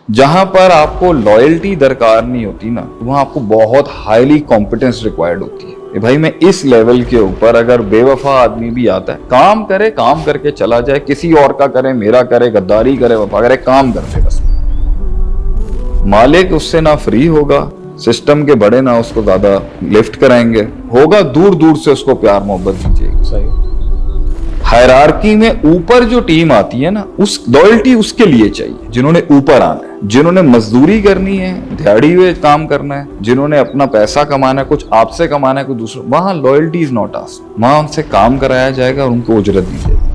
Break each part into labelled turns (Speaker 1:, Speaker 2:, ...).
Speaker 1: जहां पर आपको लॉयल्टी दरकार नहीं होती ना, वहां आपको बहुत हाईली कॉम्पिटेंस रिक्वायर्ड होती है कि भाई मैं इस लेवल के ऊपर अगर बेवफा आदमी भी आता है, काम करे, काम करके चला जाए, किसी और का करे, मेरा करे, गद्दारी करे, वफा करे, काम करते बस। मालिक उससे ना फ्री होगा, सिस्टम के बड़े ना उसको ज्यादा लिफ्ट कराएंगे, होगा दूर दूर से उसको प्यार मोहब्बत दीजिएगी।
Speaker 2: सही।
Speaker 1: हायरार्की में ऊपर जो टीम आती है ना, उस लॉयल्टी उसके लिए चाहिए जिन्होंने ऊपर आना है, जिन्होंने मजदूरी करनी है, दिहाड़ी हुए काम करना है, जिन्होंने अपना पैसा कमाना है, कुछ आपसे कमाना है, कुछ दूसरा, वहां लॉयल्टी इज नॉट आस्क्ड। वहां उनसे काम कराया जाएगा और उनको उजरत दी जाएगी।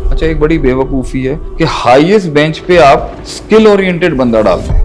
Speaker 1: अच्छा, एक बड़ी बेवकूफी है कि हाईएस्ट बेंच पे आप स्किल ओरिएंटेड बंदा डालते हैं।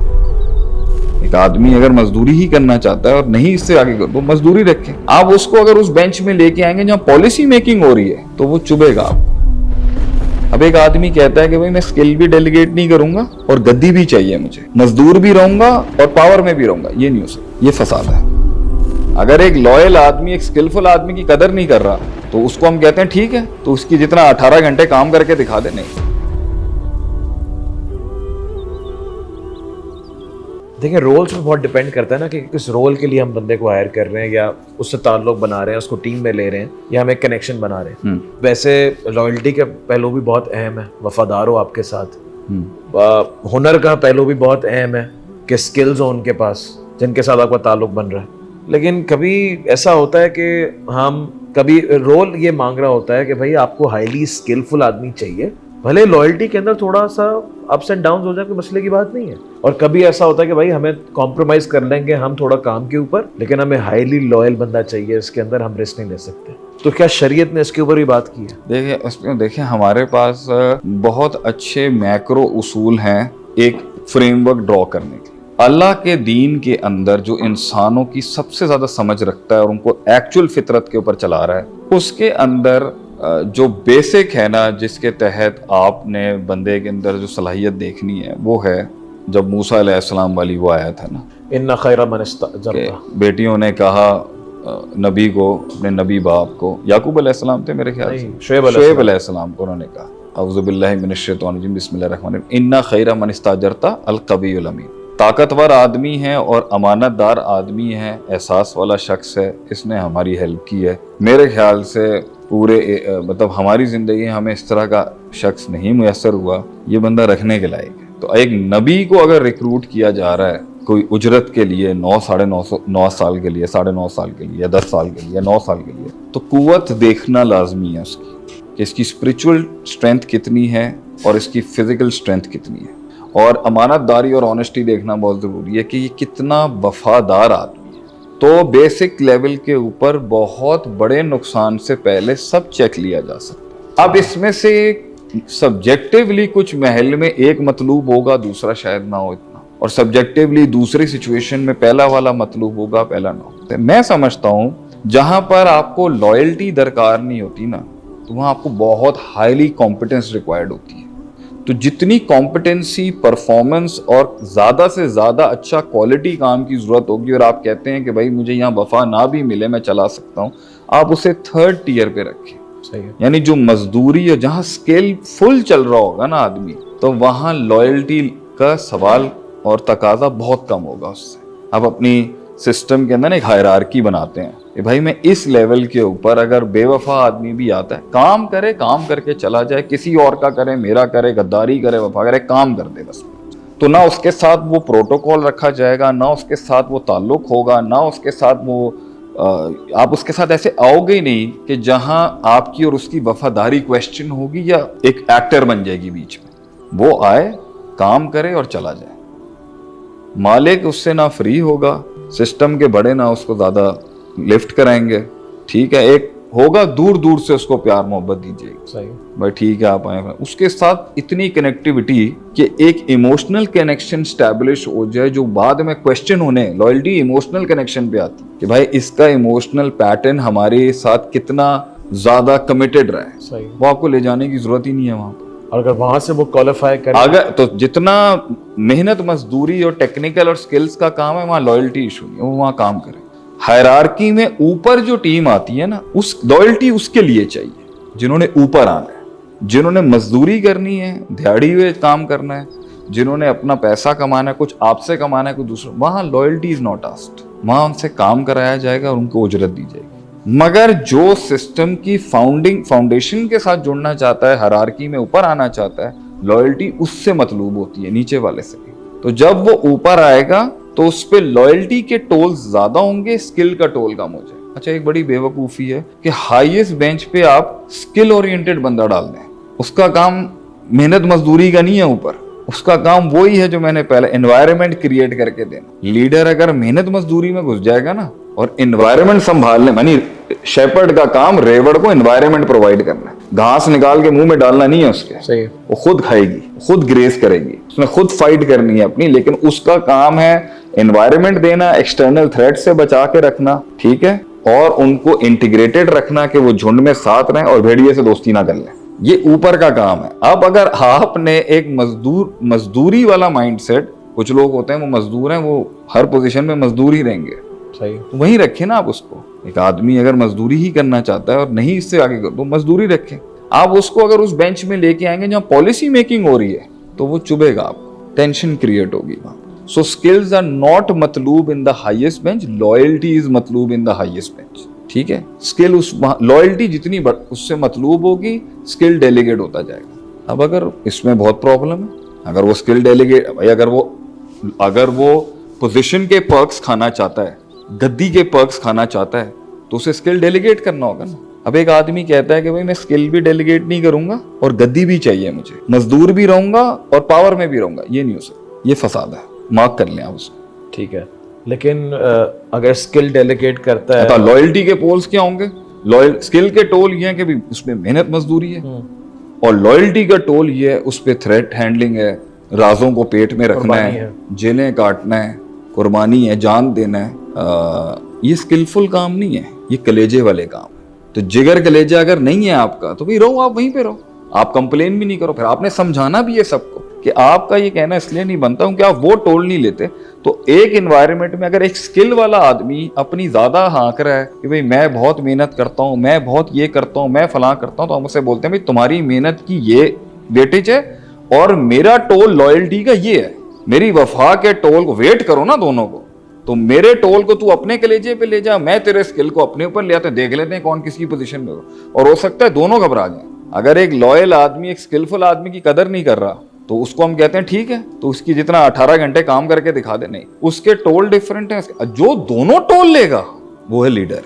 Speaker 1: एक आदमी अगर मजदूरी ही करना चाहता है और नहीं इससे आगे वो मजदूरी रखे, आप उसको अगर उस बेंच में लेके आएंगे जहां पॉलिसी मेकिंग हो रही है तो वो चुभेगा आपको। अब एक आदमी कहता है कि भाई मैं स्किल भी डेलीगेट नहीं करूंगा और गद्दी भी चाहिए मुझे, मजदूर भी रहूंगा और पावर में भी रहूंगा, ये नहीं हो सकता, ये फसाद है। अगर एक लॉयल आदमी एक स्किलफुल आदमी की कदर नहीं कर रहा तो उसको हम कहते हैं ठीक है, तो उसकी जितना 18 घंटे काम करके दिखा दे। नहीं,
Speaker 2: देखिए रोल्स में बहुत डिपेंड करता है ना कि किस रोल के लिए हम बंदे को हायर कर रहे हैं, या उससे ताल्लुक बना रहे हैं, उसको टीम में ले रहे हैं, या हम एक कनेक्शन बना रहे हैं। वैसे लॉयल्टी का पहलू भी बहुत अहम है, वफादार हो आपके साथ। हुनर का पहलू भी बहुत अहम है कि स्किल्स हो उनके पास जिनके साथ आपका ताल्लुक बन रहा है। लेकिन कभी ऐसा होता है कि हम कभी रोल ये मांग रहा होता है कि भाई आपको हाईली स्किलफुल आदमी चाहिए, भले लॉयल्टी के अंदर थोड़ा सा अप्स एंड डाउन हो जाए, कोई मसले की बात नहीं है। और कभी ऐसा होता है कि भाई हमें कॉम्प्रोमाइज कर लेंगे हम थोड़ा काम के ऊपर, लेकिन हमें हाईली लॉयल बंदा चाहिए, इसके अंदर हम रिस्क नहीं ले सकते। तो क्या शरीयत ने इसके ऊपर भी बात की है?
Speaker 1: देखिए हमारे पास बहुत अच्छे मैक्रो उसूल हैं एक फ्रेमवर्क ड्रॉ करने के। अल्लाह के दीन के अंदर जो इंसानों की सबसे ज्यादा समझ रखता है और उनको एक्चुअल फितरत के ऊपर चला रहा है, उसके अंदर जो बेसिक है ना, जिसके तहत आपने बंदे के अंदर जो सलाहियत देखनी है, वो है जब मूसा अलैहिस्सलाम वाली वो आया था ना, इन्ना खैरा मन इस्तअजरता, बेटियों ने कहा नबी को, अपने नबी बाप को, याकूब अलैहिस्सलाम थे मेरे ख्याल से, शुएब अलैहिस्सलाम को, उन्होंने कहा औज़ु बिल्लाहि मिनश शैतानिर रजीम बिस्मिल्लाहिर रहमानिर रहीम, इन्ना खैरा मन इस्तअजरता अल कवियुल अमीन। ताकतवर आदमी है और अमानतदार आदमी है, एहसास वाला शख्स है, इसने हमारी हेल्प की है। मेरे ख्याल से पूरे मतलब हमारी ज़िंदगी हमें इस तरह का शख्स नहीं मुयस्सर हुआ, ये बंदा रखने के लायक है। तो एक नबी को अगर रिक्रूट किया जा रहा है कोई उजरत के लिए 9 साढ़े 9 साल के लिए, 9.5 साल के लिए, या 10 साल के लिए, या 9 साल के लिए, तो कुव्वत देखना लाजमी है उसकी कि इसकी स्पिरिचुअल स्ट्रेंथ कितनी है और इसकी फिजिकल स्ट्रेंथ कितनी है। और अमानतदारी और ऑनेस्टी देखना बहुत ज़रूरी है कि ये कितना वफादार आदमी है। तो बेसिक लेवल के ऊपर बहुत बड़े नुकसान से पहले सब चेक लिया जा सकता है। अब इसमें से सब्जेक्टिवली कुछ महल में एक मतलूब होगा, दूसरा शायद ना हो इतना, और सब्जेक्टिवली दूसरी सिचुएशन में पहला वाला मतलूब होगा, पहला ना हो। मैं समझता हूँ जहां पर आपको लॉयल्टी दरकार नहीं होती ना, तो वहां आपको बहुत हाईली कॉम्पिटेंस रिक्वायर्ड होती है। तो जितनी कॉम्पिटेंसी, परफॉर्मेंस और ज्यादा से ज्यादा अच्छा क्वालिटी काम की जरूरत होगी, और आप कहते हैं कि भाई मुझे यहाँ वफा ना भी मिले मैं चला सकता हूँ, आप उसे 3rd टियर पे रखें।
Speaker 2: सही है।
Speaker 1: यानी जो मजदूरी है, जहां स्केल फुल चल रहा होगा ना आदमी, तो वहां लॉयल्टी का सवाल और तकाजा बहुत कम होगा उससे। आप अपनी सिस्टम के अंदर एक हायरार्की बनाते हैं कि भाई मैं इस लेवल के ऊपर अगर बेवफा आदमी भी आता है, काम करे, काम करके चला जाए, किसी और का करे, मेरा करे, गद्दारी करे, वफा करे, काम कर दे बस। तो ना उसके साथ वो प्रोटोकॉल रखा जाएगा, ना उसके साथ वो ताल्लुक होगा, ना उसके साथ वो आप उसके साथ ऐसे आओगे ही नहीं कि जहां आपकी और उसकी वफादारी क्वेश्चन होगी या एक एक्टर बन जाएगी बीच में। वो आए, काम करे और चला जाए। मालिक उससे ना फ्री होगा, सिस्टम के बड़े ना उसको ज्यादा लिफ्ट कराएंगे, ठीक है, एक होगा दूर दूर से उसको प्यार मोहब्बत दीजिएगी।
Speaker 2: सही
Speaker 1: भाई ठीक है आप आए, उसके साथ इतनी कनेक्टिविटी कि एक इमोशनल कनेक्शन स्टैब्लिश हो जाए, जो बाद में क्वेश्चन होने, लॉयल्टी इमोशनल कनेक्शन पे आती कि भाई इसका इमोशनल पैटर्न हमारे साथ कितना ज्यादा कमिटेड रहा है।
Speaker 2: सही।
Speaker 1: वो आपको ले जाने की जरूरत ही नहीं है वहां पर।
Speaker 2: और अगर वहां से वो क्वालिफाई करे,
Speaker 1: अगर तो जितना मेहनत, मजदूरी और टेक्निकल और स्किल्स का काम है, वहां लॉयल्टी इशू नहीं है, वो वहां काम करे। हायरार्की में ऊपर जो टीम आती है ना, उस लॉयल्टी उसके लिए चाहिए जिन्होंने ऊपर आना है, जिन्होंने मजदूरी करनी है, दिहाड़ी हुए काम करना है, जिन्होंने अपना पैसा कमाना है, कुछ आपसे कमाना है, कुछ दूसरा, वहां लॉयल्टी इज नॉट आस्क्ड। वहां उनसे काम कराया जाएगा और उनको उजरत दी जाएगी। मगर जो सिस्टम की फाउंडेशन के साथ जुड़ना चाहता है, हायरार्की में ऊपर आना चाहता है, लॉयल्टी उससे मतलूब होती है, नीचे वाले से भी। तो जब वो ऊपर आएगा तो उस पे लॉयल्टी के टोल ज्यादा होंगे, स्किल का टोल कम हो जाए। अच्छा, एक बड़ी बेवकूफी है कि हाईएस्ट बेंच पे आप स्किल ओरिएंटेड बंदा डाल दें। उसका काम मेहनत मजदूरी का नहीं है ऊपर, उसका काम वही है जो मैंने पहले एनवायरनमेंट क्रिएट करके देना। लीडर अगर मेहनत मजदूरी में घुस जाएगा ना और एनवायरनमेंट संभालने, मानी शेपर्ड का काम रेवड़ को एनवायरनमेंट प्रोवाइड करना है, घास निकाल के मुंह में डालना नहीं है उसके।
Speaker 2: सही है।
Speaker 1: वो खुद खाएगी, खुद ग्रेस करेगी, उसने खुद फाइट करनी है अपनी, लेकिन उसका काम है एनवायरनमेंट देना, एक्सटर्नल थ्रेट से बचा के रखना, ठीक है, और उनको इंटीग्रेटेड रखना कि वो झुंड में साथ रहें और भेड़िए से दोस्ती ना कर लें। ये ऊपर का काम है। अब अगर आपने एक मजदूरी वाला माइंडसेट, कुछ लोग होते हैं वो मजदूर हैं, वो हर पोजीशन में मजदूर ही रहेंगे,
Speaker 2: सही,
Speaker 1: तो वहीं रखे ना आप उसको। एक आदमी अगर मजदूरी ही करना चाहता है और नहीं इससे आगे कर, तो मजदूरी रखें। आप उसको अगर उस बेंच में लेके आएंगे जहां पॉलिसी मेकिंग हो रही है, तो वो चुभेगा आपको, टेंशन क्रिएट होगी वहां। सो स्किल्स आर नॉट मतलूब in the highest bench, loyalty is मतलूब इन द हाईएस्ट बेंच, ठीक है। स्किल उस लॉयल्टी जितनी उससे मतलूब होगी, स्किल डेलीगेट होता जाएगा। अब अगर इसमें बहुत प्रॉब्लम है, अगर वो स्किल डेलीगेट भाई, अगर वो पोजीशन के पर्क्स खाना चाहता है, गद्दी के पर्क्स खाना चाहता है, तो उसे स्किल डेलीगेट करना होगा ना। अब एक आदमी कहता है कि भाई मैं स्किल भी डेलीगेट नहीं करूंगा और गद्दी भी चाहिए मुझे, मजदूर भी रहूंगा और पावर में भी रहूंगा, ये नहीं हो सकता, ये फसाद है, मार्क कर लें आप उसको,
Speaker 2: ठीक है। लेकिन अगर स्किल डेलीगेट करता है,
Speaker 1: तो लॉयल्टी के पोल्स क्या होंगे? स्किल के टोल ये है कि भी उसमें मेहनत मजदूरी है, और लॉयल्टी का टोल ये है उस पे थ्रेट हैंडलिंग है, राजों को पेट में रखना है, जेलें काटना है, कुर्बानी है, जान देना है। ये स्किलफुल काम नहीं है, ये कलेजे वाले काम। तो जिगर कलेजा अगर नहीं है आपका, तो भाई रहो, आप वहीं पे रहो, आप कंप्लेन भी नहीं करो। फिर आपने समझाना भी है सबको कि आपका ये कहना इसलिए नहीं बनता क्योंकि आप वो टोल नहीं लेते। तो एक एनवायरनमेंट में अगर एक स्किल वाला आदमी अपनी ज्यादा हाँक रहा है कि भाई मैं बहुत मेहनत करता हूँ, मैं बहुत ये करता हूँ, मैं फलां करता हूँ, तो हम उससे बोलते हैं भाई तुम्हारी मेहनत की ये वेटेज है और मेरा टोल लॉयल्टी का ये है, मेरी वफा के टोल को वेट करो ना दोनों को। तो मेरे टोल को तू अपने कलेजे पे ले जा, मैं तेरे स्किल को अपने ऊपर ले आते हैं, देख लेते हैं कौन किसकी पोजीशन में हो, और हो सकता है दोनों घबरा जाए। अगर एक लॉयल आदमी एक स्किलफुल आदमी की कदर नहीं कर रहा, तो उसको हम कहते हैं ठीक है, तो उसकी जितना 18 घंटे काम करके दिखा दे, नहीं, उसके टोल डिफरेंट है। जो दोनों टोल लेगा वो है लीडर,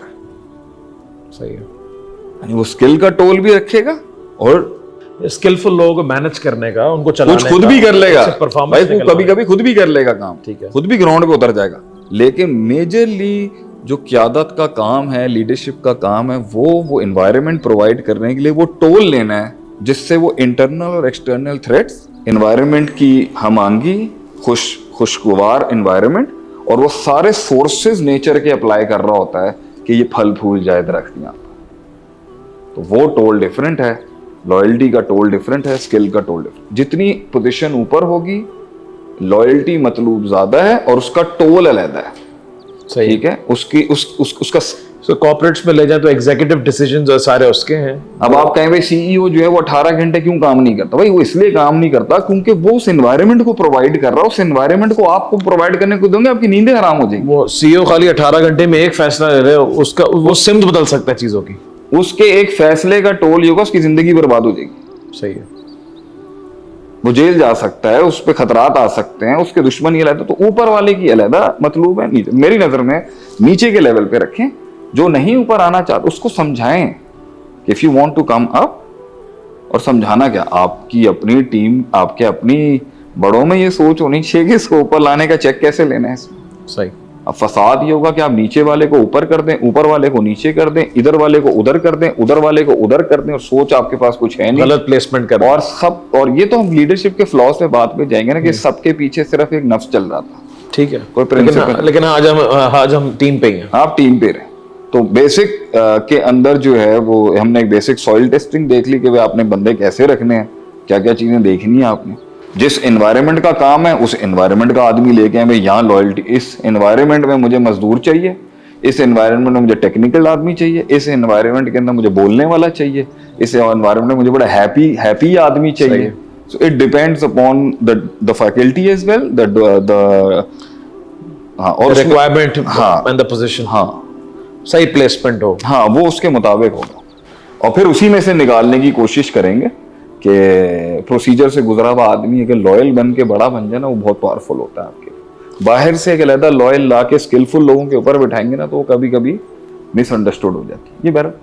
Speaker 2: सही है।
Speaker 1: यानी वो स्किल का टोल भी रखेगा और
Speaker 2: स्किलफुल लोगों को मैनेज करने का, उनको चलाने
Speaker 1: कुछ खुद भी कर लेगा
Speaker 2: भाई,
Speaker 1: वो कभी कभी खुद भी कर लेगा काम,
Speaker 2: ठीक है,
Speaker 1: खुद भी ग्राउंड पे उतर जाएगा। लेकिन मेजरली जो क़यादत का काम है, लीडरशिप का काम है, वो एनवायरनमेंट प्रोवाइड करने के लिए वो टोल लेना है, जिससे वो इंटरनल और एक्सटर्नल थ्रेट्स, एनवायरनमेंट की हमांगी, खुशगवार एनवायरनमेंट, और वो सारे सोर्सेज नेचर के अप्लाई कर रहा होता है कि ये फल फूल जाए दरख्त यहाँ पर। तो वो टोल डिफरेंट है, लॉयल्टी का टोल डिफरेंट है, स्किल का टोल डिफरेंट। जितनी पोजीशन ऊपर होगी, लॉयल्टी मतलूब ज्यादा है और उसका टोल अलग है,
Speaker 2: सही,
Speaker 1: ठीक है। उसका
Speaker 2: कॉर्पोरेट्स में ले जाए तो एग्जीक्यूटिव डिसीजंस और सारे उसके हैं।
Speaker 1: अब आप कहें भाई सीईओ जो है वो 18 घंटे क्यों काम नहीं करता? भाई वो इसलिए काम नहीं करता क्योंकि वो उस एनवायरनमेंट को प्रोवाइड कर रहा है। उस एनवायरनमेंट को आपको प्रोवाइड करने को दोगे, आपकी नींदें हराम हो जाएगी।
Speaker 2: वो सीईओ खाली 18 घंटे में एक फैसला ले रहे हो, उसका वो सिमत बदल सकता है चीजों की,
Speaker 1: उसके एक फैसले का टोल ही होगा, उसकी जिंदगी बर्बाद हो जाएगी।
Speaker 2: सही है,
Speaker 1: वो जेल जा सकता है, उस पर खतरात आ सकते हैं, उसके दुश्मन ये अलग। तो ऊपर वाले की अलग मतलूब है, नीचे मेरी नजर में नीचे के लेवल पे रखें। जो नहीं ऊपर आना चाहते उसको समझाएं कि if you want to come up, और समझाना क्या, आपकी अपनी टीम, आपके अपनी बड़ों में ये सोच होनी चाहिए कि इसको ऊपर लाने का चेक कैसे लेना है।
Speaker 2: सही।
Speaker 1: अब फसाद ये होगा कि आप नीचे वाले को ऊपर कर दें, ऊपर वाले को नीचे कर दें, इधर वाले को उधर कर दें, उधर वाले को उधर कर दें, और सोच आपके पास कुछ है नहीं,
Speaker 2: गलत प्लेसमेंट कर,
Speaker 1: और ये तो हम लीडरशिप के फ्लॉज पे बात पे जाएंगे ना कि सबके पीछे सिर्फ एक नफ्स चल रहा था,
Speaker 2: ठीक है,
Speaker 1: कोई प्रिंसिपल।
Speaker 2: लेकिन आज हम टीम पे ही हैं।
Speaker 1: आप टीम पे रहे। तो बेसिक के अंदर जो है वो हमने एक बेसिक सॉइल टेस्टिंग देख ली कि वे आपने बंदे कैसे रखने हैं, क्या क्या चीजें देखनी है आपने। जिस एनवायरनमेंट का काम है उस एनवायरनमेंट का आदमी लेके आए, भाई यहाँ लॉयल्टी, इस एनवायरनमेंट में मुझे मजदूर चाहिए, इस एनवायरनमेंट में मुझे टेक्निकल आदमी चाहिए, इस एनवायरनमेंट के अंदर मुझे बोलने वाला चाहिए, इस एनवायरनमेंट में मुझे बड़ा हैप्पी आदमी चाहिए। So it depends upon the faculty as well, हाँ, और उसमें-
Speaker 2: रिक्वायरमेंट
Speaker 1: हाँ
Speaker 2: एंड द पोजीशन,
Speaker 1: हाँ
Speaker 2: सही प्लेसमेंट हो।
Speaker 1: हाँ, वो उसके मुताबिक होगा और फिर उसी में से निकालने की कोशिश करेंगे कि प्रोसीजर से गुजरा हुआ आदमी अगर लॉयल बन के बड़ा बन जाए ना, वो बहुत पावरफुल होता है आपके। बाहर से एक अलहदा लॉयल ला के स्किलफुल लोगों के ऊपर बिठाएंगे ना, तो वो कभी कभी मिसअंडरस्टूड हो जाती है। ये बहरहाल